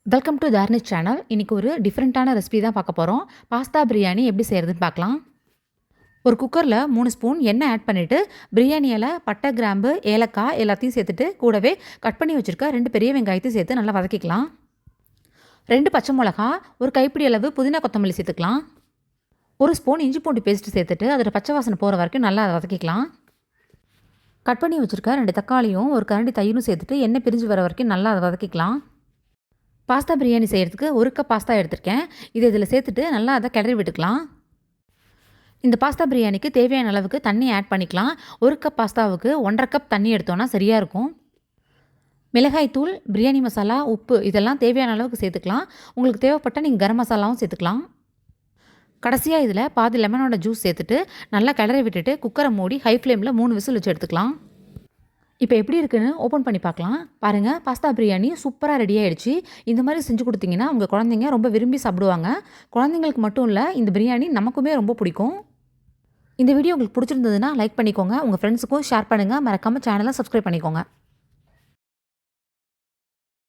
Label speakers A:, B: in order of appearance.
A: Welcome to தார்னிஷ் channel. இன்றைக்கி ஒரு டிஃப்ரெண்ட்டான ரெசிபி தான் பார்க்க போகிறோம். பாஸ்தா பிரியாணி எப்படி செய்கிறதுன்னு பார்க்கலாம். ஒரு குக்கரில் 3 ஸ்பூன் எண்ணெய் ஆட் பண்ணிவிட்டு பிரியாணி இலை, பட்டை, கிராம்பு, ஏலக்காய் எல்லாத்தையும் சேர்த்துட்டு கூடவே கட் பண்ணி வச்சுருக்க 2 பெரிய வெங்காயத்தையும் சேர்த்து நல்லா வதக்கிக்கலாம். 2 பச்சை மிளகா, ஒரு கைப்பிடி அளவு புதினா கொத்தமல்லி சேர்த்துக்கலாம். 1 ஸ்பூன் இஞ்சி பூண்டு பேஸ்ட்டு சேர்த்துட்டு அதோட பச்சை வாசனை போகிற வரைக்கும் நல்லா வதக்கிக்கலாம். கட் பண்ணி வச்சுருக்க 2 தக்காளியும் ஒரு கரண்டி தயிரும் சேர்த்துட்டு எண்ணெய் பிரிஞ்சு வர வரைக்கும் நல்லா அதை வதக்கிக்கலாம். பாஸ்தா பிரியாணி செய்கிறதுக்கு 1 கப் பாஸ்தா எடுத்திருக்கேன். இதில் சேர்த்துட்டு நல்லா அதை கிளறி விட்டுக்கலாம். இந்த பாஸ்தா பிரியாணிக்கு தேவையான அளவுக்கு தண்ணி ஆட் பண்ணிக்கலாம். 1 கப் பாஸ்தாவுக்கு 1.5 கப் தண்ணி எடுத்தோன்னா சரியாக இருக்கும். மிளகாய் தூள், பிரியாணி மசாலா, உப்பு இதெல்லாம் தேவையான அளவுக்கு சேர்த்துக்கலாம். உங்களுக்கு தேவைப்பட்டால் நீங்கள் கரம் மசாலாவும் சேர்த்துக்கலாம். கடைசியாக இதில் பாதி லெமனோட ஜூஸ் சேர்த்துட்டு நல்லா கிளறி விட்டுட்டு குக்கரை மூடி ஹை ஃப்ளேமில் 3 விசில் வச்சு எடுத்துக்கலாம். இப்போ எப்படி இருக்குன்னு ஓப்பன் பண்ணி பார்க்கலாம். பாருங்கள், பாஸ்தா பிரியாணி சூப்பராக ரெடி ஆகிடுச்சு. இந்த மாதிரி செஞ்சு கொடுத்தீங்கன்னா உங்கள் குழந்தைங்க ரொம்ப விரும்பி சாப்பிடுவாங்க. குழந்தைங்களுக்கு மட்டும் இல்லை, இந்த பிரியாணி நமக்குமே ரொம்ப பிடிக்கும். இந்த வீடியோ உங்களுக்கு பிடிச்சிருந்ததுன்னா லைக் பண்ணிக்கோங்க. உங்கள் ஃப்ரெண்ட்ஸுக்கும் ஷேர் பண்ணுங்கள். மறக்காமல் சேனலை சப்ஸ்கிரைப் பண்ணிக்கோங்க.